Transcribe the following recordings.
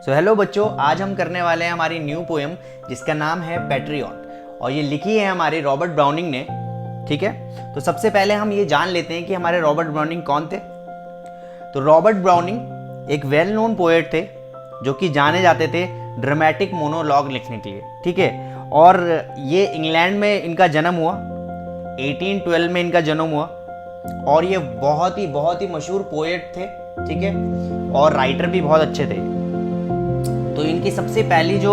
So hello बच्चों, आज हम करने वाले हैं हमारी न्यू पोएम जिसका नाम है पैट्रियट और ये लिखी है हमारे रॉबर्ट ब्राउनिंग ने। ठीक है, तो सबसे पहले हम ये जान लेते हैं कि हमारे रॉबर्ट ब्राउनिंग कौन थे। तो रॉबर्ट ब्राउनिंग एक वेल नोन पोएट थे जो कि जाने जाते थे ड्रामेटिक मोनोलॉग लिखने के लिए। ठीक है, और ये इंग्लैंड में इनका जन्म हुआ, 1812 में इनका जन्म हुआ और ये बहुत ही मशहूर पोएट थे। ठीक है, और राइटर भी बहुत अच्छे थे। तो इनकी सबसे पहली जो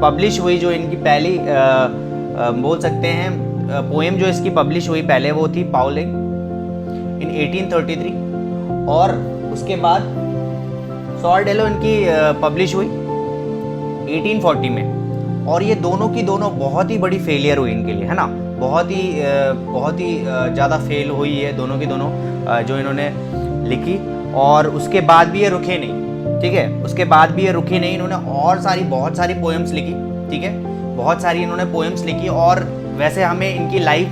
पब्लिश हुई, जो इनकी पहली बोल सकते हैं पोएम जो इसकी पब्लिश हुई पहले, वो थी पाउलिंग इन 1833 और उसके बाद सॉर्डेलो इनकी पब्लिश हुई 1840 में। और ये दोनों की दोनों बहुत ही बड़ी फेलियर हुई इनके लिए, है ना। बहुत ही ज़्यादा फेल हुई है दोनों की दोनों जो इन्होंने लिखी। और उसके बाद भी ये रुके नहीं। ठीक है, उसके बाद भी ये रुके नहीं, इन्होंने और बहुत सारी पोएम्स लिखी। ठीक है, बहुत सारी इन्होंने पोएम्स लिखी। और वैसे हमें इनकी लाइफ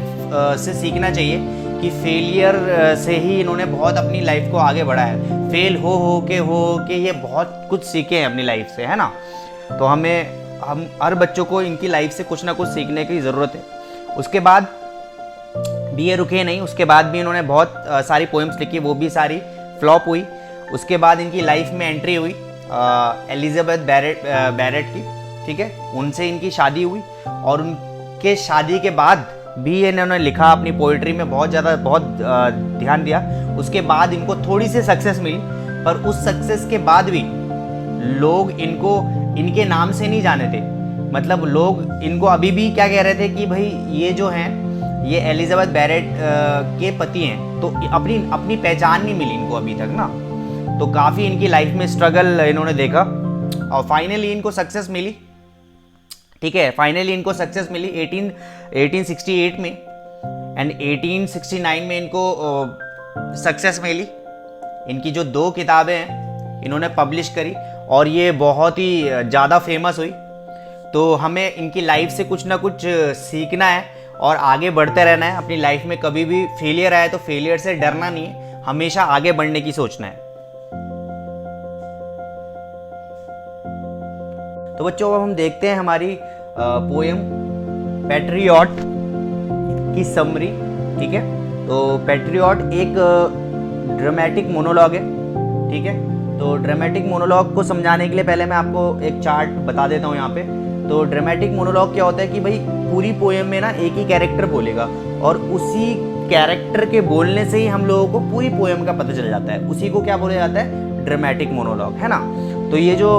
से सीखना चाहिए कि फेलियर से ही इन्होंने बहुत अपनी लाइफ को आगे बढ़ाया है। फेल हो के ये बहुत कुछ सीखे हैं अपनी लाइफ से, है ना। तो हम हर बच्चों को इनकी लाइफ से कुछ ना कुछ सीखने की ज़रूरत है। उसके बाद भी ये रुके नहीं, उसके बाद भी इन्होंने बहुत सारी पोएम्स लिखी, वो भी सारी फ्लॉप हुई। उसके बाद इनकी लाइफ में एंट्री हुई एलिजाबेथ बैरेट की। ठीक है, उनसे इनकी शादी हुई और उनके शादी के बाद भी इन्होंने लिखा, अपनी पोइट्री में बहुत ध्यान दिया। उसके बाद इनको थोड़ी सी सक्सेस मिली, पर उस सक्सेस के बाद भी लोग इनको इनके नाम से नहीं जाने थे। मतलब लोग इनको अभी भी क्या कह रहे थे कि भाई ये जो हैं ये एलिजाबेथ बैरेट के पति हैं। तो अपनी पहचान नहीं मिली इनको अभी तक ना। तो काफ़ी इनकी लाइफ में स्ट्रगल इन्होंने देखा और फाइनली इनको सक्सेस मिली। ठीक है, फाइनली इनको सक्सेस मिली 1868 में एंड 1869 में इनको सक्सेस मिली। इनकी जो 2 किताबें हैं इन्होंने पब्लिश करी और ये बहुत ही ज़्यादा फेमस हुई। तो हमें इनकी लाइफ से कुछ ना कुछ सीखना है और आगे बढ़ते रहना है अपनी लाइफ में। कभी भी फेलियर आए तो फेलियर से डरना नहीं है, हमेशा आगे बढ़ने की सोचना है। तो बच्चों, अब हम देखते हैं हमारी पोएम पैट्रियट की समरी। ठीक है, तो पैट्रियट एक ड्रामेटिक मोनोलॉग है। ठीक है, तो ड्रामेटिक मोनोलॉग को समझाने के लिए पहले मैं आपको एक चार्ट बता देता हूँ यहाँ पे। तो ड्रामेटिक मोनोलॉग क्या होता है कि भाई पूरी पोएम में ना एक ही कैरेक्टर बोलेगा और उसी कैरेक्टर के बोलने से ही हम लोगों को पूरी पोएम का पता चल जाता है। उसी को क्या बोला जाता है, ड्रामेटिक मोनोलॉग, है ना। तो ये जो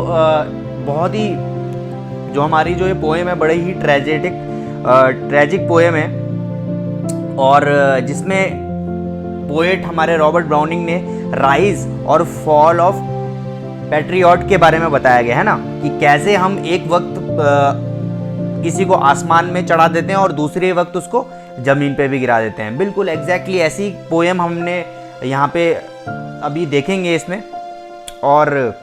जो हमारी जो ये पोएम है बड़े ही ट्रेजिक पोएम है और जिसमें पोएट हमारे रॉबर्ट ब्राउनिंग ने राइज और फॉल ऑफ पैट्रियट के बारे में बताया गया है ना, कि कैसे हम एक वक्त किसी को आसमान में चढ़ा देते हैं और दूसरे वक्त उसको ज़मीन पे भी गिरा देते हैं। बिल्कुल एग्जैक्टली ऐसी पोएम हमने यहाँ पे अभी देखेंगे इसमें। और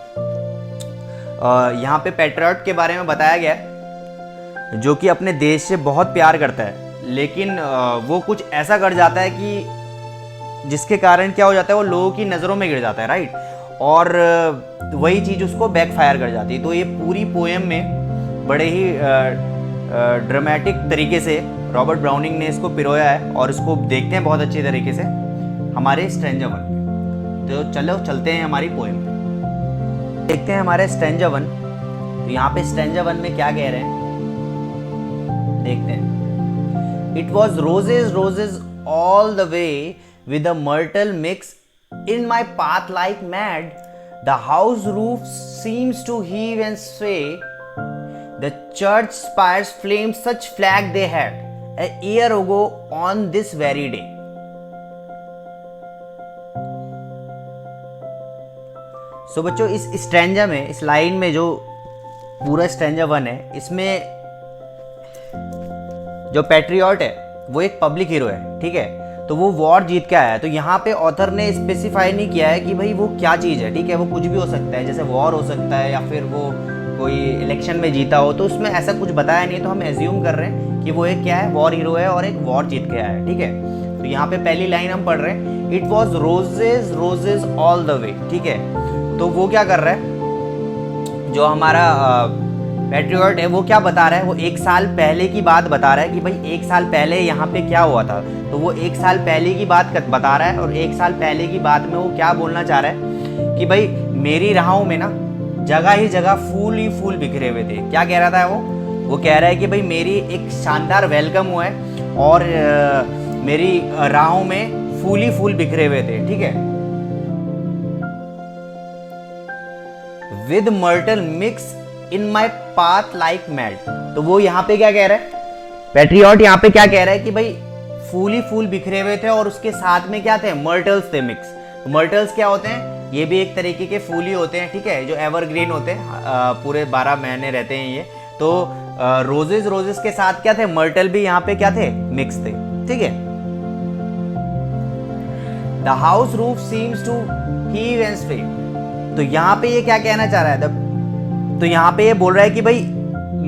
यहाँ पे पैट्रियट के बारे में बताया गया है जो कि अपने देश से बहुत प्यार करता है, लेकिन वो कुछ ऐसा कर जाता है कि जिसके कारण क्या हो जाता है, वो लोगों की नज़रों में गिर जाता है, राइट। और वही चीज़ उसको बैकफायर कर जाती है। तो ये पूरी पोएम में बड़े ही ड्रामेटिक तरीके से रॉबर्ट ब्राउनिंग ने इसको पिरोया है और इसको देखते हैं बहुत अच्छे तरीके से हमारे स्ट्रेंजर वन में। तो चलो चलते हैं हमारी पोएम पे, देखते हैं हमारे स्ट्रेंजर वन। तो यहाँ पे स्ट्रेंजर वन में क्या कह रहे हैं देखते हैं। It was roses all the way with a myrtle mix in my path like mad, the house roof seems to heave and sway, the church spires flamed such flag they had a year ago on this very day. सो बच्चों, इस stanza में, इस line में जो पूरा stanza one है, इसमें जो पैट्रियट है वो एक पब्लिक हीरो है। ठीक है, तो वो वॉर जीत के आया है। तो यहाँ पे ऑथर ने स्पेसिफाई नहीं किया है कि भाई वो क्या चीज़ है। ठीक है, वो कुछ भी हो सकता है, जैसे वॉर हो सकता है या फिर वो कोई इलेक्शन में जीता हो, तो उसमें ऐसा कुछ बताया नहीं है। तो हम एज्यूम कर रहे हैं कि वो एक क्या है, वॉर हीरो है और एक वॉर जीत के आया है। ठीक है, तो यहाँ पे पहली लाइन हम पढ़ रहे हैं, it was roses all the वे। ठीक है, तो वो क्या कर रहा है, जो हमारा पैट्रियट है वो क्या बता रहा है, वो एक साल पहले की बात बता रहा है कि भाई एक साल पहले यहाँ पे क्या हुआ था। तो वो एक साल पहले की बात बता रहा है, और एक साल पहले की बात में वो क्या बोलना चाह रहा है कि भाई मेरी राहों में ना जगह ही जगह फूल ही फूल बिखरे हुए थे। क्या कह रहा था वो कह रहा है कि भाई मेरी एक शानदार वेलकम हुआ है और मेरी राहों में फूल ही फूल बिखरे हुए थे। ठीक है, with myrtle mix in my path like melt. तो वो यहाँ पे क्या कह रहा है, पैट्रियट यहाँ पे क्या कह रहा है कि भाई फूल ही फूल बिखरे हुए थे और उसके साथ में क्या थे, मर्टल्स थे मिक्स। मर्टल्स क्या होते हैं, ये भी एक तरीके के फूल ही होते हैं। ठीक है, जो एवरग्रीन होते हैं, पूरे 12 महीने रहते हैं ये। तो रोजेस के साथ क्या थे, मर्टल भी यहाँ पे क्या थे, मिक्स थे। ठीक है, the house roof seems to heave and strain. तो यहाँ पे ये क्या कहना चाह रहा है, तो यहाँ पे ये बोल रहा है कि भाई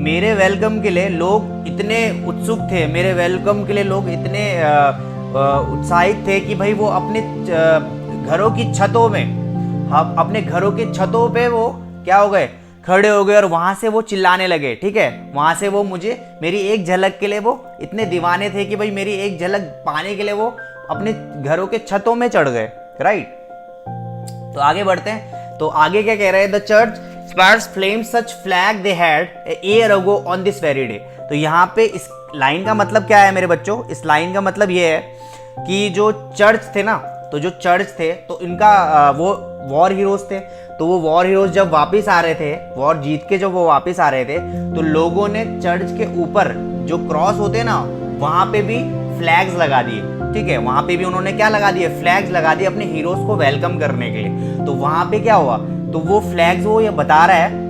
मेरे वेलकम के लिए लोग इतने उत्सुक थे, मेरे वेलकम के लिए लोग इतने उत्साहित थे कि भाई वो अपने घरों की छतों में, अपने घरों के छतों पे वो क्या हो गए, खड़े हो गए और वहां से वो चिल्लाने लगे। ठीक है, वहां से वो मुझे मेरी एक झलक के लिए वो इतने दीवाने थे कि भाई मेरी एक झलक पाने के लिए वो अपने घरों के छतों में चढ़ गए। राइट, तो आगे बढ़ते हैं। तो आगे क्या कह रहे हैं, the church spires flame such flag they had a year ago on this very day. तो यहाँ पे इस लाइन का मतलब क्या है मेरे बच्चों, इस लाइन का मतलब ये है कि जो चर्च थे ना, तो जो चर्च थे तो इनका वो वॉर हीरोज थे। तो वो वॉर हीरोज जब वापस आ रहे थे, वॉर जीत के जब वो वापस आ रहे थे, तो लोगों ने चर्च के ऊपर जो क्रॉस होते ना, वहां पे भी फ्लैग्स लगा दिए। ठीक है, वहां पे भी उन्होंने क्या लगा दिए, फ्लैग्स लगा दिए अपने हीरोज को वेलकम करने के लिए। तो वहां पे क्या हुआ, तो वो फ्लैग्स वो ये बता रहा है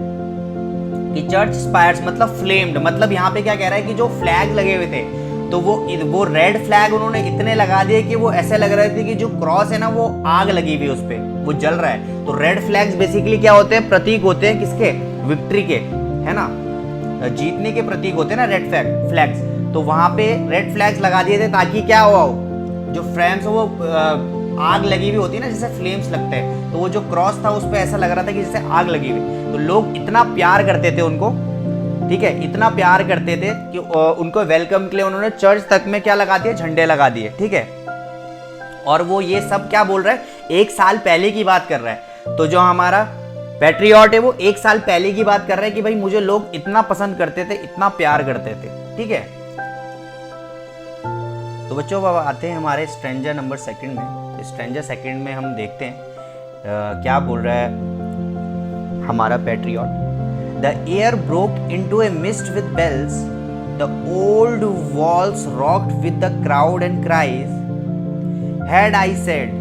कि चर्च स्पायर्स मतलब फ्लेम्ड, मतलब यहाँ पे क्या कह रहा है कि जो फ्लैग लगे हुए थे तो वो रेड फ्लैग उन्होंने इतने लगा दिए कि वो ऐसे लग रहे थे कि जो क्रॉस है ना वो आग लगी हुई है उस पे, वो जल रहा है। तो रेड फ्लैग्स बेसिकली क्या होते हैं, प्रतीक होते हैं किसके, विक्ट्री के, है ना, जीतने के प्रतीक होते हैं ना रेड फ्लैग्स। तो वहां पे रेड फ्लैग्स लगा दिए थे ताकि क्या हुआ, जो फ्रेम्स वो आग लगी हुई होती है ना, जैसे फ्लेम्स लगते हैं, तो वो जो क्रॉस था उस पे ऐसा लग रहा था कि जैसे आग लगी हुई। तो लोग इतना प्यार करते थे उनको, ठीक है, इतना प्यार करते थे कि उनको वेलकम के लिए उन्होंने चर्च तक में क्या लगा दिए, झंडे लगा दिए। ठीक है, और वो ये सब क्या बोल रहा है, एक साल पहले की बात कर रहा है। तो जो हमारा पैट्रियट है वो एक साल पहले की बात कर रहा है कि भाई मुझे लोग इतना पसंद करते थे, इतना प्यार करते थे। ठीक है, तो बच्चों अब आते हैं हमारे स्ट्रेंजर नंबर सेकंड में। स्ट्रेंजर सेकंड में हम देखते हैं क्या बोल रहा है हमारा patriot. The air broke into a mist with bells. The old walls rocked with the crowd and cries. Had I said,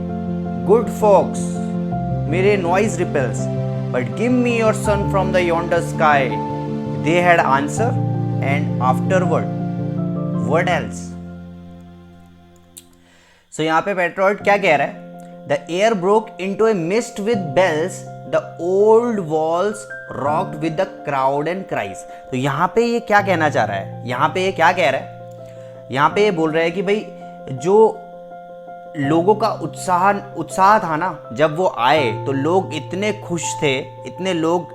"Good folks, mere noise repels, but give me your son from the yonder sky," they had answered, and afterward, what else? So यहाँ पे patriot क्या कह रहा है, The air broke into a mist with bells. The old walls rocked with the crowd and cries. तो यहाँ पे ये क्या कहना चाह रहा है, यहाँ पे ये क्या कह रहा है, यहाँ पे ये बोल रहा है कि भाई जो लोगों का उत्साह था ना, जब वो आए तो लोग इतने खुश थे, इतने लोग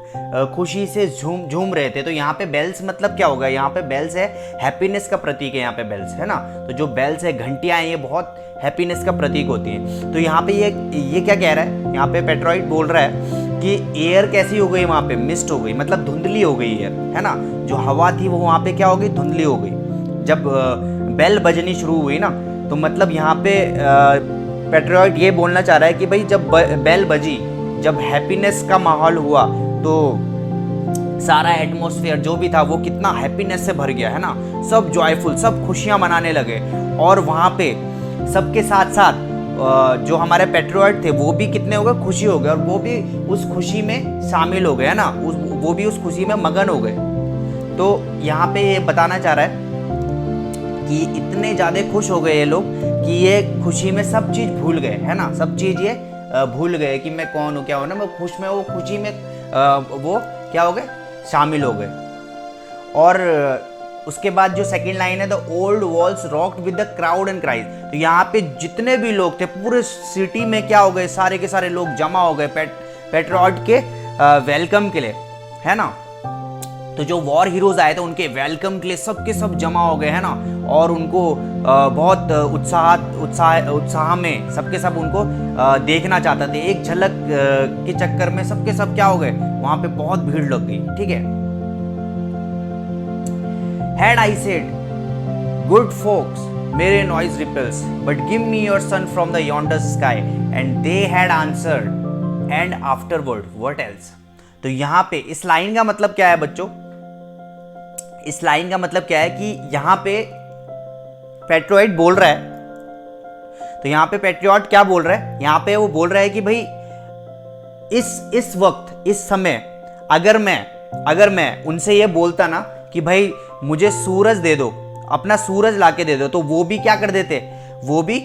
खुशी से झूम रहे थे। तो यहाँ पे बेल्स मतलब क्या होगा, यहाँ पे बेल्स है हैप्पीनेस का प्रतीक है, यहाँ पे बेल्स है ना। तो जो बेल्स है, घंटियाँ हैं, ये बहुत हैप्पीनेस का प्रतीक होती हैं। तो यहाँ पे ये क्या कह रहा है, यहाँ पे पैट्रियट बोल रहा है कि एयर कैसी हो गई, वहाँ पे मिस्ट हो गई, मतलब धुंधली हो गई एयर, है ना। जो हवा थी वो वहाँ पे क्या हो गई, धुंधली हो गई। जब बेल बजनी शुरू हुई ना, तो मतलब यहाँ पे पैट्रियट ये बोलना चाह रहा है कि भाई जब बेल बजी, जब हैप्पीनेस का माहौल हुआ, तो सारा एटमॉस्फेयर जो भी था वो कितना हैप्पीनेस से भर गया, है ना। सब जॉयफुल, सब खुशियाँ मनाने लगे, और वहाँ पे सबके साथ साथ जो हमारे पैट्रियट थे वो भी कितने हो गए, खुशी हो गए, और वो भी उस खुशी में शामिल हो गए, है ना, वो भी उस खुशी में मगन हो गए। तो यहाँ पे ये बताना चाह रहा है कि इतने ज़्यादा खुश हो गए ये लोग कि ये खुशी में सब चीज़ भूल गए, है ना, सब चीज़ ये भूल गए कि मैं कौन हूँ, क्या हूँ ना, मैं खुश में, वो खुशी में वो क्या हो गए, शामिल हो गए। और उसके बाद जो सेकंड लाइन है, the old walls rocked with the crowd and cries. तो यहाँ पे जितने भी लोग थे पूरे सिटी में क्या हो गए, सारे के सारे लोग जमा हो गए पैट्रियट के वेलकम के लिए, है ना। तो जो वॉर हीरोज आए थे उनके वेलकम के लिए सबके सब जमा हो गए, है ना, और उनको बहुत उत्साह में सबके सब उनको देखना चाहते थे। एक झलक के चक्कर में सबके सब क्या हो गए, वहां पे बहुत भीड़ लग गई, ठीक है। Had I said, good folks, mere noise ripples, but give me your son from the yonder sky, and they had answered, and afterward, what else? तो यहाँ पे इस लाइन का मतलब क्या है बच्चों? इस लाइन का मतलब क्या है कि यहाँ पे पेट्रियट बोल रहा है। तो यहाँ पे पेट्रियट क्या बोल रहा है? यहाँ पे वो बोल रहा है कि भाई इस वक्त, इस समय अगर मैं उनसे ये बोलता ना कि भाई मुझे सूरज दे दो, अपना सूरज लाके दे दो, तो वो भी क्या कर देते, वो भी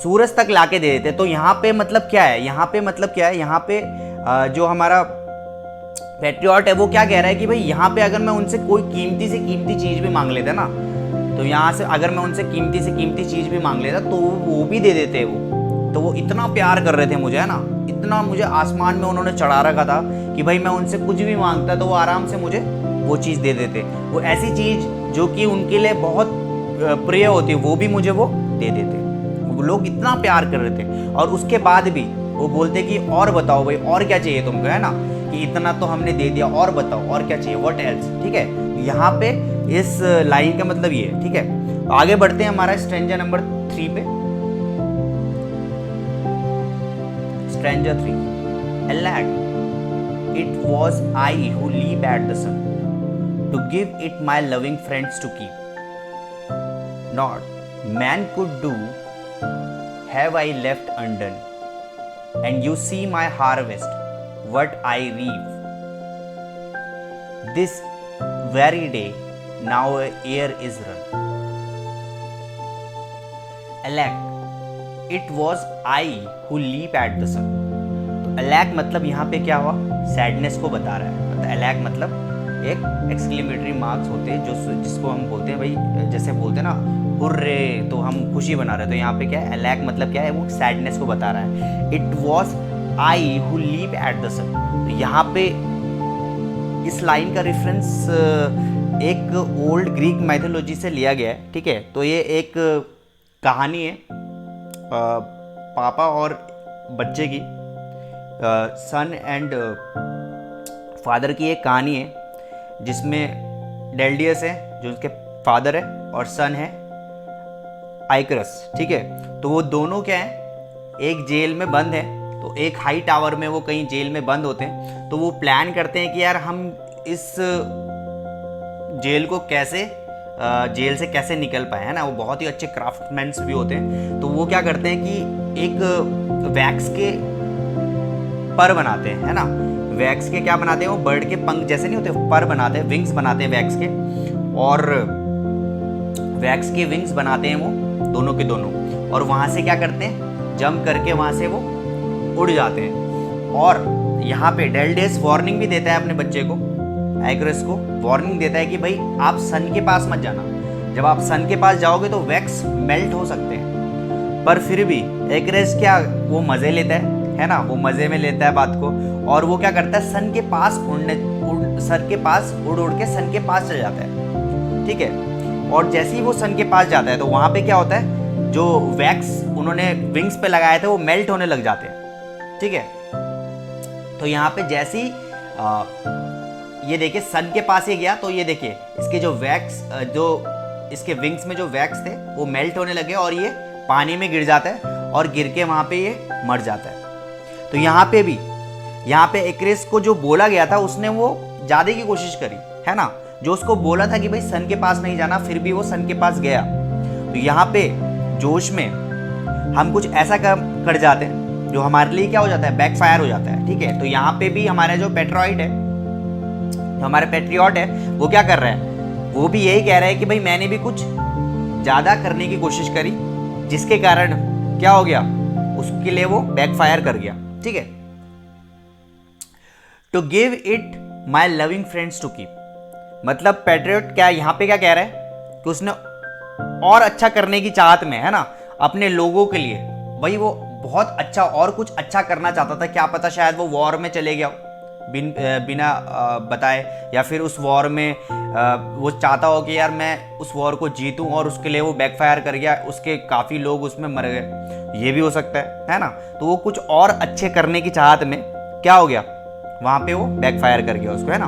सूरज तक लाके दे देते। तो यहाँ पे मतलब क्या है, यहाँ पे मतलब क्या है, यहाँ पे जो हमारा पेट्रियट है वो क्या कह रहा है कि भाई यहाँ पे अगर मैं उनसे कोई कीमती से कीमती चीज़ भी मांग लेता ना, तो यहाँ से अगर मैं उनसे कीमती से कीमती चीज़ भी मांग लेता तो वो भी दे देते वो। तो वो इतना प्यार कर रहे थे मुझे, है ना, इतना मुझे आसमान में उन्होंने चढ़ा रखा था कि भाई मैं उनसे कुछ भी मांगता तो वो आराम से मुझे वो चीज़ दे देते। वो ऐसी चीज़ जो कि उनके लिए बहुत प्रिय होती वो भी मुझे वो दे देते। वो लोग इतना प्यार कर रहे थे और उसके बाद भी वो बोलते कि और बताओ भाई, और क्या चाहिए तुमको, है ना, कि इतना तो हमने दे दिया, और बताओ और क्या चाहिए, व्हाट एल्स, ठीक है। यहाँ पे इस लाइन का मतलब ये है, ठीक है। तो आगे बढ़ते हैं हमारा स्ट्रेंजर नंबर 3 पे। Stranger 3, Alack, it was I who leap at the sun to give it my loving friends to keep. Not man could do, have I left undone, and you see my harvest, what I reap. This very day, now a year is run. Alack, it was I who leap at the sun. तो अलैक मतलब यहाँ पे क्या हुआ, sadness को बता रहा है। मतलब अलैक मतलब एक एक्सक्लेमेटरी मार्क्स होते हैं जो जिसको हम बोलते हैं भाई, जैसे बोलते हैं ना हुर्रे, तो हम खुशी बना रहे हैं। तो यहाँ पे क्या है, अलैक मतलब क्या है, वो सैडनेस को बता रहा है। It was I who leap at the sun. तो यहाँ पे इस लाइन का रेफरेंस एक ओल्ड ग्रीक मैथोलॉजी से लिया गया है, ठीक है। तो ये एक कहानी है पापा और बच्चे की, सन एंड फादर की एक कहानी है जिसमें डेल्डियस है जो उसके फादर है और सन है आइकरस, ठीक है। तो वो दोनों क्या हैं, एक जेल में बंद है, तो एक हाई टावर में वो कहीं जेल में बंद होते हैं। तो वो प्लान करते हैं कि यार हम इस जेल को कैसे जेल से कैसे निकल पाए, है ना। वो बहुत ही अच्छे क्राफ्टमैन्स भी होते हैं। तो वो क्या करते हैं कि एक वैक्स के पर बनाते हैं, है ना। वैक्स के क्या बनाते हैं, वो बर्ड के पंख जैसे नहीं होते, पर बनाते हैं, विंग्स बनाते हैं वैक्स के, और वैक्स के विंग्स बनाते हैं वो दोनों के दोनों, और वहाँ से क्या करते हैं, जंप करके वहाँ से वो उड़ जाते हैं। और यहाँ पे डेल्डियस वार्निंग भी देता है अपने बच्चे को, आइकरस को वार्निंग देता है कि भाई आप सन के पास मत जाना, जब आप सन के पास जाओगे तो वैक्स मेल्ट हो सकते हैं। पर फिर भी आइकरस क्या, वो मज़े लेता है ना, वो मज़े में लेता है बात को, और वो क्या करता है, सन के पास सर के पास उड़ उड़ के सन के पास चल जाता है, ठीक है। और जैसे ही वो सन के पास जाता है तो वहाँ पे क्या होता है, जो वैक्स उन्होंने विंग्स पे लगाए थे वो मेल्ट होने लग जाते हैं, ठीक है। तो यहाँ पे जैसे ही ये देखिए सन के पास ही गया, तो ये देखिए इसके जो वैक्स, जो इसके विंग्स में जो वैक्स थे वो मेल्ट होने लगे और ये पानी में गिर जाता है, और गिर के वहाँ पे ये मर जाता है। तो यहाँ पे भी, यहाँ पे आइकरस को जो बोला गया था उसने वो जाने की कोशिश करी, है ना। जो उसको बोला था कि भाई सन के पास नहीं जाना, फिर भी वो सन के पास गया। तो यहाँ पे जोश में हम कुछ ऐसा कर जाते हैं जो हमारे लिए क्या हो जाता है, बैकफायर हो जाता है, ठीक है। तो यहाँ पे भी हमारा जो पेट्रियट है, जो हमारे पेट्रियट है, वो क्या कर रहा है, वो भी यही कह रहा है कि भाई मैंने भी कुछ ज़्यादा करने की कोशिश करी, जिसके कारण क्या हो गया, उसके लिए वो बैकफायर कर गया, ठीक है। To give it my loving friends to keep, मतलब पेट्रियट क्या यहाँ पे क्या कह रहा है कि उसने और अच्छा करने की चाहत में, है ना, अपने लोगों के लिए, भाई वो बहुत अच्छा और कुछ अच्छा करना चाहता था। क्या पता शायद वो वॉर में चले गया हो, बिना बताए, या फिर उस वॉर में वो चाहता हो कि यार मैं उस वॉर को जीतूं और उसके लिए वो बैकफायर कर गया, उसके काफ़ी लोग उसमें मर गए, ये भी हो सकता है ना। तो वो कुछ और अच्छे करने की चाहत में क्या हो गया, वहाँ पे वो बैकफायर कर गया उसको, है ना,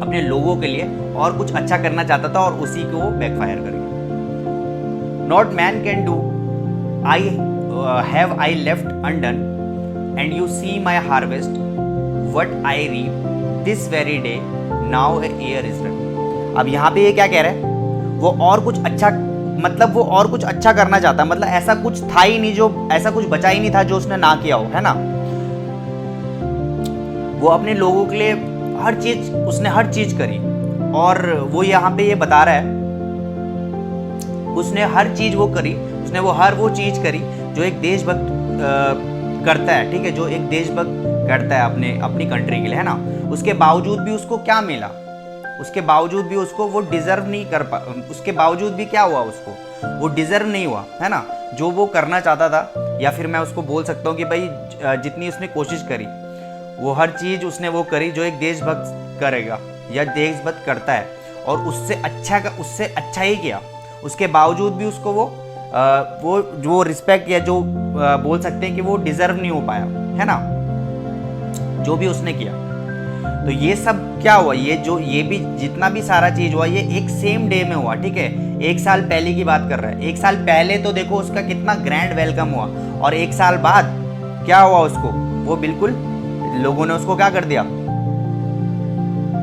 अपने लोगों के लिए और कुछ अच्छा करना चाहता था और उसी को वो बैकफायर कर गया। Not man can do I have I left undone and you see my harvest what I reap this very day now a year is run. अब यहाँ पे ये क्या कह रहा है, वो और कुछ अच्छा, मतलब वो और कुछ अच्छा करना चाहता है, मतलब ऐसा कुछ था ही नहीं, जो ऐसा कुछ बचा ही नहीं था जो उसने ना किया हो, है ना। वो अपने लोगों के लिए उसने हर चीज करी, और वो यहाँ पे ये बता रहा है उसने हर चीज वो करी, उसने वो चीज करी जो एक देशभक्त करता है, ठीक है, जो एक देशभक्त करता है अपनी कंट्री के लिए, है ना। उसके बावजूद भी उसको क्या मिला, उसके बावजूद भी उसको वो डिजर्व नहीं कर पा, उसके बावजूद भी क्या हुआ, उसको वो डिजर्व नहीं हुआ, है ना, जो वो करना चाहता था। या फिर मैं उसको बोल सकता हूँ कि भाई जितनी उसने कोशिश करी, वो हर चीज उसने वो करी जो एक देशभक्त करेगा या देशभक्त करता है, और उससे अच्छा ही किया। उसके बावजूद भी उसको वो जो रिस्पेक्ट या जो बोल सकते हैं कि वो डिजर्व नहीं हो पाया, है ना, जो भी उसने किया। तो ये सब क्या हुआ, ये भी जितना भी सारा चीज हुआ, ये एक सेम डे में हुआ, ठीक है। 1 साल पहले की बात कर रहा है। 1 साल पहले तो देखो उसका कितना ग्रैंड वेलकम हुआ, और 1 साल बाद क्या हुआ उसको, वो बिल्कुल लोगों ने उसको क्या कर दिया,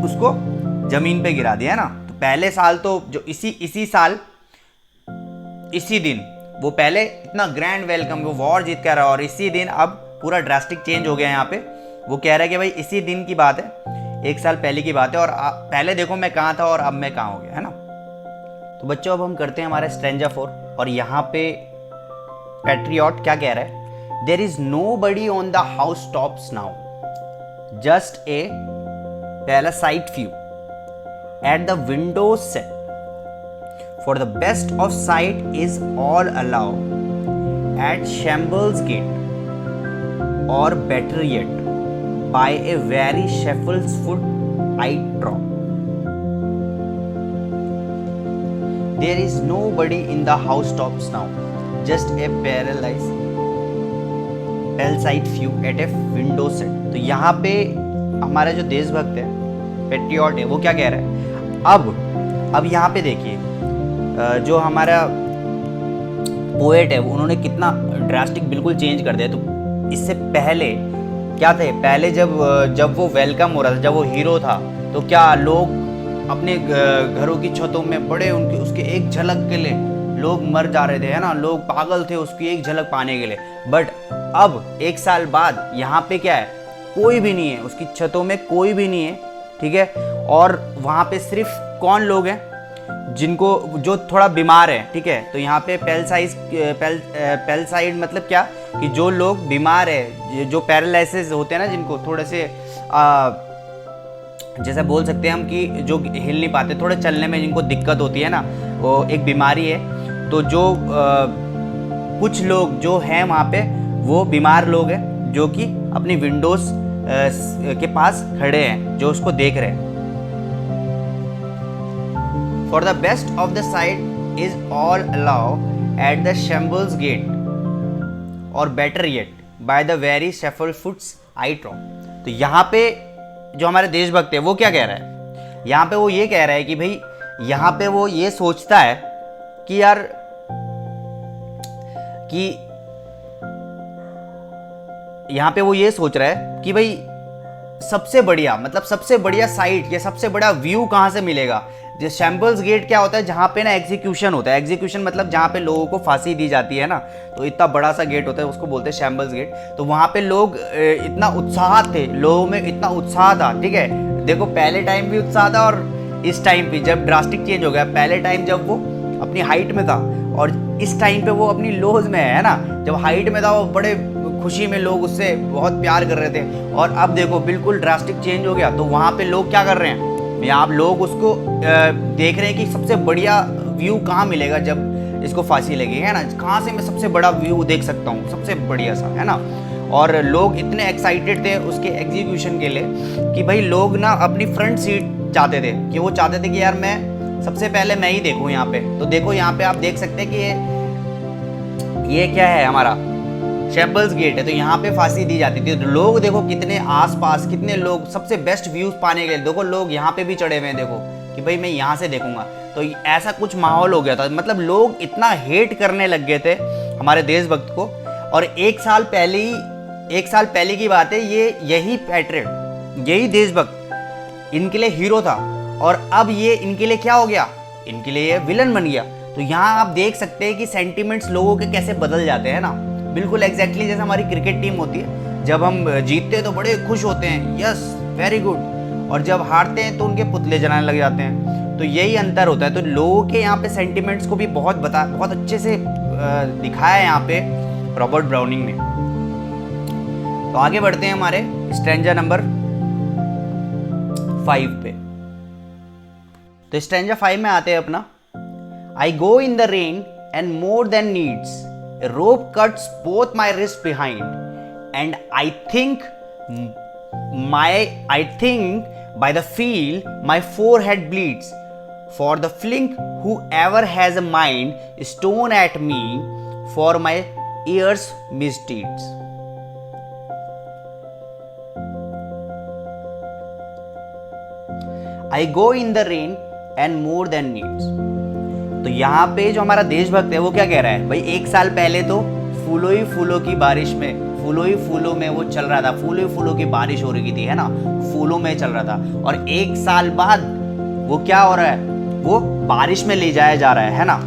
उसको जमीन पे गिरा दिया, है ना। तो पहले साल तो जो इसी साल इसी दिन वो पहले इतना ग्रैंड वेलकम, वो वॉर जीत कर रहा है, और इसी दिन अब पूरा ड्रास्टिक चेंज हो गया यहाँ पे। वो कह रहा है कि भाई इसी दिन की बात है, 1 साल पहले की बात है, और पहले देखो मैं कहाँ था और अब मैं कहाँ हो गया, है ना। तो बच्चों अब हम करते हैं हमारे स्ट्रेंजा 4, और यहाँ पे पैट्रियट क्या कह रहा है, there is nobody on the house tops now, just a parasite view at the windows set, for the best of sight is all allowed at Shambles Gate, or better yet by a very shuffle's foot I trot. There is nobody in the housetops now, just a paralyzed view at a window set. तो यहाँ पे हमारा जो देशभक्त है, patriot है, वो क्या कह रहा है, अब यहाँ पे देखिए, जो हमारा पोएट है उन्होंने कितना ड्रास्टिक बिल्कुल चेंज कर दिया। तो इससे पहले क्या थे, पहले जब वो वेलकम हो रहा था, जब वो हीरो था, तो क्या लोग अपने घरों की छतों में बड़े उसके एक झलक के लिए लोग मर जा रहे थे, है ना, लोग पागल थे उसकी एक झलक पाने के लिए। बट अब 1 साल बाद यहाँ पे क्या है, कोई भी नहीं है, उसकी छतों में कोई भी नहीं है, ठीक है। और वहाँ पे सिर्फ कौन लोग हैं, जो थोड़ा बीमार है, ठीक है। तो यहाँ पे पैलसाइड मतलब क्या, कि जो लोग बीमार है, जो पैरालिसिस होते हैं ना, जिनको थोड़े से जैसा बोल सकते हैं हम कि जो हिल नहीं पाते, थोड़े चलने में जिनको दिक्कत होती है ना, वो एक बीमारी है। तो जो कुछ लोग जो हैं वहाँ पे, वो बीमार लोग हैं जो कि अपनी विंडोज के पास खड़े हैं, जो उसको देख रहे हैं। For the best of the sight is all allowed at the Shambles Gate, or better yet by the very shuffle foots I trot. तो यहाँ पे जो हमारे देशभक्त है वो क्या कह रहा है, यहाँ पे वो ये कह रहा है कि भाई यहाँ पे वो ये सोचता है कि यार कि यहाँ पे वो ये सोच रहा है कि भाई सबसे बढ़िया साइट या सबसे बड़ा व्यू कहाँ से मिलेगा। जो शैम्बल्स गेट क्या होता है, जहाँ पे ना एग्जीक्यूशन होता है, एग्जीक्यूशन मतलब जहाँ पे लोगों को फांसी दी जाती है ना, तो इतना बड़ा सा गेट होता है, उसको बोलते हैं शैम्बल्स गेट। तो वहाँ पे लोग इतना उत्साह थे, लोगों में इतना उत्साह था, ठीक है। देखो पहले टाइम भी उत्साह था और इस टाइम भी जब ड्रास्टिक चेंज हो गया, पहले टाइम जब वो अपनी हाइट में था और इस टाइम पे वो अपनी लोज में है ना, जब हाइट में था वो बड़े खुशी में लोग उससे बहुत प्यार कर रहे थे, और अब देखो बिल्कुल ड्रास्टिक चेंज हो गया। तो वहाँ पे लोग क्या कर रहे हैं, यहाँ लोग उसको देख रहे हैं कि सबसे बढ़िया व्यू कहाँ मिलेगा जब इसको फांसी लगी, है ना, कहाँ से मैं सबसे बड़ा व्यू देख सकता हूँ, सबसे बढ़िया सा, है ना। और लोग इतने एक्साइटेड थे उसके एग्जीक्यूशन के लिए कि भाई लोग ना अपनी फ्रंट सीट चाहते थे, कि वो चाहते थे कि यार मैं सबसे पहले मैं ही देखूं यहाँ पे। तो देखो यहाँ पे आप देख सकते हैं कि ये क्या है, हमारा शैम्बल्स गेट है। तो यहाँ पे फांसी दी जाती थी। तो लोग देखो कितने आसपास, कितने लोग सबसे बेस्ट व्यूज पाने के लिए देखो लोग यहाँ पे भी चढ़े हुए हैं, देखो कि भाई मैं यहाँ से देखूंगा। तो ऐसा कुछ माहौल हो गया था, मतलब लोग इतना हेट करने लग गए थे हमारे देशभक्त को। और एक साल पहले की बात है, यही पैट्रियट, यही देशभक्त इनके लिए हीरो था, और अब ये इनके लिए क्या हो गया, इनके लिए विलन बन गया। तो यहाँ आप देख सकते हैं कि सेंटिमेंट्स लोगों के कैसे बदल जाते हैं ना, बिल्कुल एग्जैक्टली जैसे हमारी क्रिकेट टीम होती है, जब हम जीतते हैं तो बड़े खुश होते हैं, यस वेरी गुड, और जब हारते हैं तो उनके पुतले जलाने लग जाते हैं। तो यही अंतर होता है। तो लोगों के यहाँ पे सेंटिमेंट्स को भी बहुत अच्छे से दिखाया है यहाँ पे रॉबर्ट ब्राउनिंग ने। तो आगे बढ़ते हैं हमारे स्ट्रेंजा नंबर 5 पे। तो स्ट्रेंजा 5 में आते हैं अपना, I go in the rain and more than needs, a rope cuts both my wrists behind, and I think by the feel my forehead bleeds. For the flink whoever has a mind stone at me for my years misdeeds. I go in the rain and more than needs. तो यहाँ पे जो हमारा देशभक्त है वो क्या कह रहा है भाई, एक साल पहले तो फूलों ही फूलों की बारिश में, फूलों ही फूलों में वो चल रहा था, फूलों ही फूलों की बारिश हो रही थी, है ना, फूलों में चल रहा था। और एक साल बाद वो क्या हो रहा है, वो बारिश में ले जाया जा रहा है ना।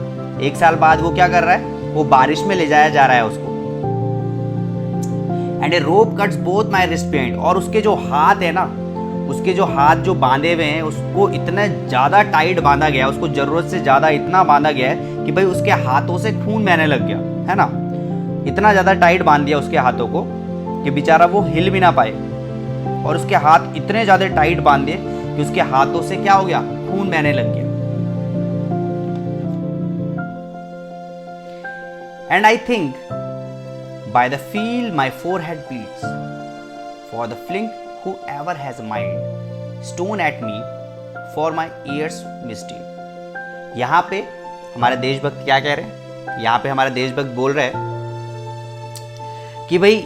एक साल बाद वो क्या कर रहा है, वो बारिश में ले जाया जा रहा है उसको। And A rope cuts both my wrist behind, और उसके जो हाथ है ना, उसके जो हाथ जो बांधे हुए हैं उसको इतना ज़्यादा टाइट बांधा गया, उसको ज़रूरत से ज़्यादा इतना बांधा गया है कि भाई उसके हाथों से खून बहने लग गया, है ना। इतना ज़्यादा टाइट बांध दिया उसके हाथों को कि बेचारा वो हिल भी ना पाए, और उसके हाथ इतने ज़्यादा टाइट बांध दिए कि उसके हाथों से क्या हो गया, खून बहने लग गया। And I think by the feel my forehead beats, for the fling whoever has a mind stone at me for my ears misdeed. यहाँ पे हमारे देशभक्त क्या कह रहे हैं, यहाँ पे हमारे देशभक्त बोल रहे हैं कि भाई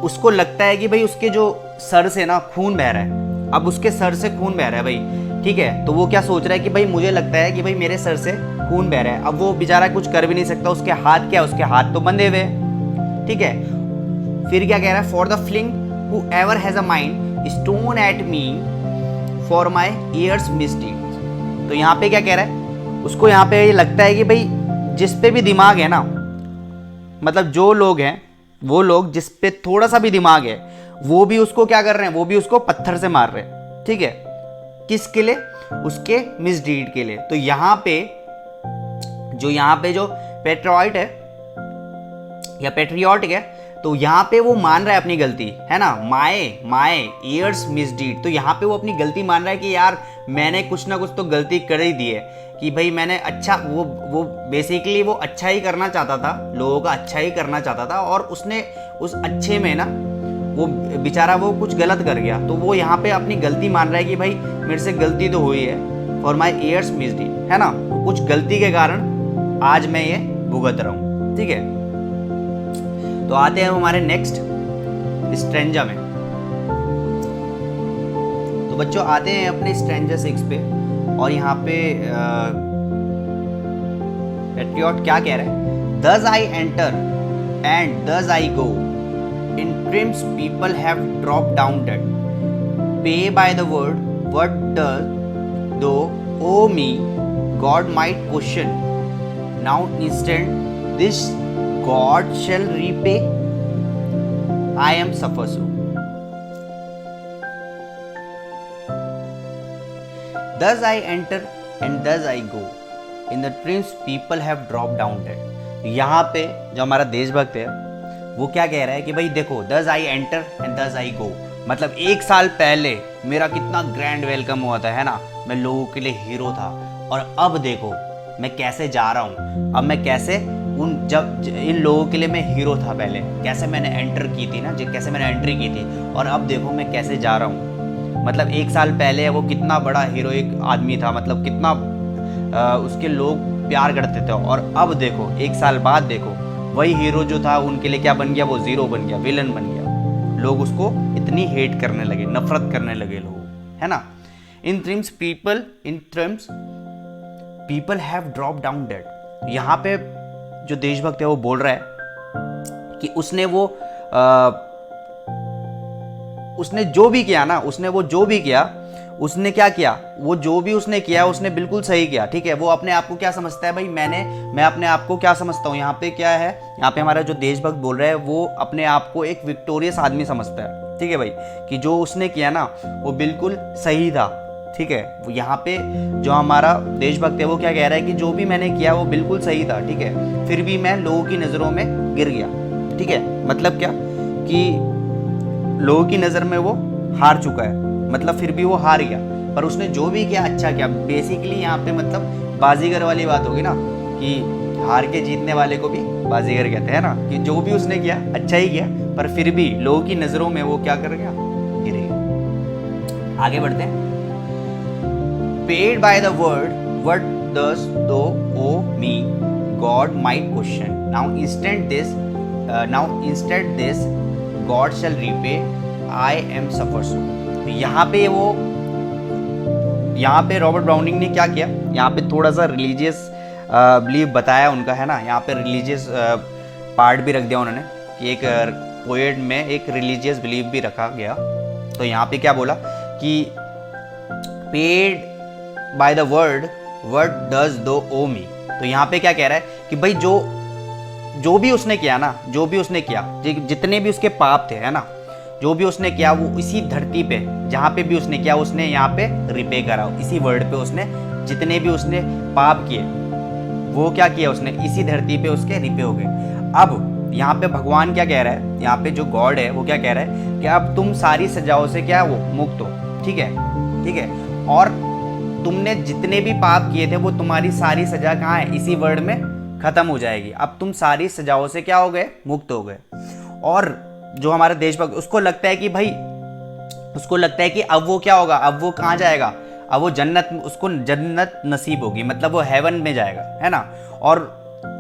उसको लगता है कि भाई उसके जो सर से ना खून बह रहा है, अब उसके सर से खून बह रहा है भाई, ठीक है। तो वो क्या सोच रहा है कि भाई मुझे लगता है कि भाई मेरे सर से खून बह रहा है। अब वो बेचारा कुछ कर भी नहीं सकता, उसके हाथ क्या, उसके हाथ तो बंधे हुए, ठीक है। फिर क्या कह रहा है, for the fling whoever has a mind stone at me for my years misdeeds. तो यहाँ पे क्या कह रहा है, उसको यहाँ पे ये लगता है कि भाई जिस पे भी दिमाग है ना, मतलब जो लोग हैं वो लोग जिस पे थोड़ा सा भी दिमाग है वो भी उसको क्या कर रहे हैं, वो भी उसको पत्थर से मार रहे हैं, ठीक है। किसके लिए, उसके मिसडीड के लिए। तो यहाँ पे जो पेट्रियट है, तो यहाँ पे वो मान रहा है अपनी गलती, है ना, माय ईयर्स मिसडीड। तो यहाँ पे वो अपनी गलती मान रहा है कि यार मैंने कुछ ना कुछ तो गलती कर ही दी है, कि भाई मैंने अच्छा, वो बेसिकली वो अच्छा ही करना चाहता था, लोगों का अच्छा ही करना चाहता था, और उसने उस अच्छे में ना वो बेचारा वो कुछ गलत कर गया। तो वो यहाँ पे अपनी गलती मान रहा है कि भाई मेरे से गलती तो हुई है, फॉर माई ईयर्स मिसडीड, है ना, कुछ गलती के कारण आज मैं ये भुगत रहा हूँ, ठीक है। तो आते हैं हमारे नेक्स्ट स्ट्रेंजा में। तो बच्चों आते हैं अपने स्ट्रेंजा 6 पे, और यहाँ पे पेट्रियट क्या कह रहा है, दस आई enter and thus I go, in triumphs people have drop down dead, paid by the word what does thou owe me, God might question, now instead this God shall repay, I am suffer so. Thus I enter and thus I go, in the trains people have dropped down dead. यहाँ पे जो हमारा देशभक्त है वो क्या कह रहा है कि भाई देखो, thus I enter and thus I go, मतलब एक साल पहले मेरा कितना ग्रैंड वेलकम हुआ था, है ना, मैं लोगों के लिए हीरो था, और अब देखो मैं कैसे जा रहा हूँ, अब मैं कैसे इन लोगों के लिए मैं हीरो था पहले, कैसे मैंने एंटर की थी ना, कैसे मैंने एंट्री की थी, और अब देखो मैं कैसे जा रहा हूँ। मतलब 1 साल पहले वो कितना बड़ा हीरोइक आदमी था, मतलब कितना उसके लोग प्यार करते थे, और अब देखो 1 साल बाद देखो वही हीरो जो था उनके लिए क्या बन गया, वो ज़ीरो बन गया, विलन बन गया। लोग उसको इतनी हेट करने लगे, नफरत करने लगे लोग, है ना। In terms people have drop down dead. यहाँ पे जो देशभक्त है वो बोल रहा है कि उसने जो भी किया ना, उसने क्या किया, वो जो भी उसने किया उसने बिल्कुल सही किया, ठीक है। वो अपने आप को क्या समझता है भाई, मैं अपने आप को क्या समझता हूँ, यहाँ पे क्या है, यहाँ पे हमारा जो देशभक्त बोल रहा है वो अपने आप को एक विक्टोरियस आदमी समझता है, ठीक है भाई, कि जो उसने किया ना वो बिल्कुल सही था, ठीक है। वो यहाँ पे जो हमारा देशभक्त है वो क्या कह रहा है कि जो भी मैंने किया वो बिल्कुल सही था, ठीक है, फिर भी मैं लोगों की नज़रों में गिर गया, ठीक है। मतलब क्या कि लोगों की नज़र में वो हार चुका है, मतलब फिर भी वो हार गया, पर उसने जो भी किया अच्छा किया। बेसिकली यहाँ पे मतलब बाजीगर वाली बात होगी ना, कि हार के जीतने वाले को भी बाजीगर कहते हैं ना, कि जो भी उसने किया अच्छा ही किया, पर फिर भी लोगों की नज़रों में वो क्या कर गया, गिर गया। आगे बढ़ते हैं। Paid by the word what does thou owe me God might question now instead this God shall repay I am safer so. यहाँ पे रॉबर्ट ब्राउनिंग ने क्या किया, यहाँ पे थोड़ा सा रिलीजियस बिलीव बताया उनका, है ना। यहाँ पे रिलीजियस पार्ट भी रख दिया उन्होंने, कि एक पोएट में एक रिलीजियस बिलीव भी रखा गया। तो यहाँ पे क्या बोला कि paid by the word what does thou owe मी। तो यहाँ पे क्या कह रहा है कि भाई जो भी उसने किया ना, जो भी उसने किया, जितने भी उसके पाप थे, है ना, जो भी उसने किया वो इसी धरती पे जहाँ पे भी उसने किया उसने यहाँ पे रिपे करा। इसी वर्ड पे उसने जितने भी उसने पाप किए वो क्या किया, उसने इसी धरती पे उसके रिपे हो गए। अब यहाँ पे भगवान क्या कह रहा है, यहाँ पे जो गॉड है वो क्या कह रहा है कि अब तुम सारी सजाओं से क्या वो मुक्त हो, ठीक है, और तुमने जितने भी पाप किए थे वो तुम्हारी सारी सजा कहाँ है, इसी वर्ड में खत्म हो जाएगी। अब तुम सारी सजाओं से क्या हो गए, मुक्त हो गए। और जो हमारा देशभक्त उसको लगता है कि अब वो क्या होगा, अब वो कहाँ जाएगा, अब वो उसको जन्नत नसीब होगी, मतलब वो हेवन में जाएगा, है ना। और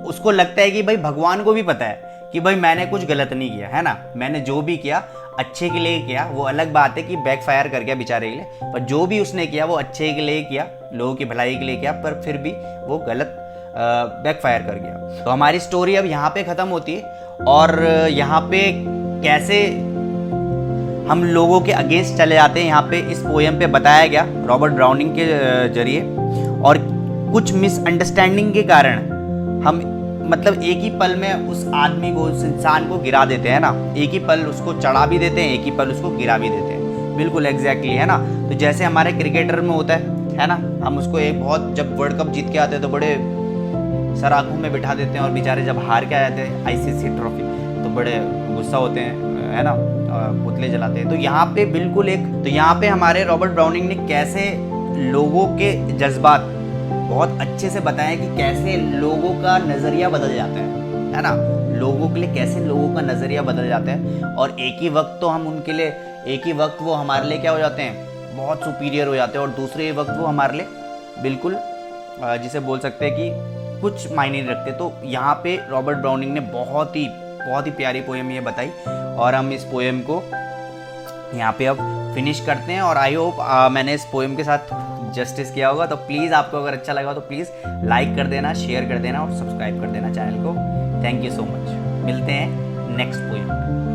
उसको लगता है कि भाई भगवान को भी पता है कि भाई मैंने कुछ गलत नहीं किया, है ना, मैंने जो भी किया अच्छे के लिए किया। वो अलग बात है कि बैक फायर कर गया बेचारे के लिए, पर जो भी उसने किया वो अच्छे के लिए किया, लोगों की भलाई के लिए किया, पर फिर भी वो गलत बैक फायर कर गया। तो हमारी स्टोरी अब यहाँ पे ख़त्म होती है, और यहाँ पे कैसे हम लोगों के अगेंस्ट चले जाते हैं, यहाँ पे इस पोएम पे बताया गया रॉबर्ट ब्राउनिंग के जरिए। और कुछ मिसअंडरस्टैंडिंग के कारण हम मतलब एक ही पल में उस आदमी को, उस इंसान को गिरा देते हैं ना, एक ही पल उसको चढ़ा भी देते हैं, एक ही पल उसको गिरा भी देते हैं, बिल्कुल एग्जैक्टली, है ना। तो जैसे हमारे क्रिकेटर में होता है ना, हम उसको एक बहुत, जब वर्ल्ड कप जीत के आते हैं तो बड़े सर आंखों में बिठा देते हैं, और बेचारे जब हार के आते हैं आईसीसी ट्रॉफी तो बड़े गुस्सा होते हैं, है ना, पुतले जलाते हैं। तो यहाँ पे बिल्कुल तो यहाँ पे हमारे रॉबर्ट ब्राउनिंग ने कैसे लोगों के जज्बात बहुत अच्छे से बताया कि कैसे लोगों का नज़रिया बदल जाता है ना, लोगों के लिए कैसे लोगों का नज़रिया बदल जाता है। और एक ही वक्त तो हम उनके लिए, एक ही वक्त वो हमारे लिए क्या हो जाते हैं, बहुत सुपीरियर हो जाते हैं, और दूसरे वक्त वो हमारे लिए बिल्कुल जिसे बोल सकते हैं कि कुछ मायने नहीं रखते। तो यहाँ पे रॉबर्ट ब्राउनिंग ने बहुत ही प्यारी पोएम ये बताई, और हम इस पोएम को यहाँ पे अब फिनिश करते हैं। और आई होप मैंने इस पोएम के साथ जस्टिस किया होगा। तो प्लीज़ आपको अगर अच्छा लगा तो प्लीज़ लाइक कर देना, शेयर कर देना और सब्सक्राइब कर देना चैनल को। Thank you so much. मिलते हैं नेक्स्ट पोएम।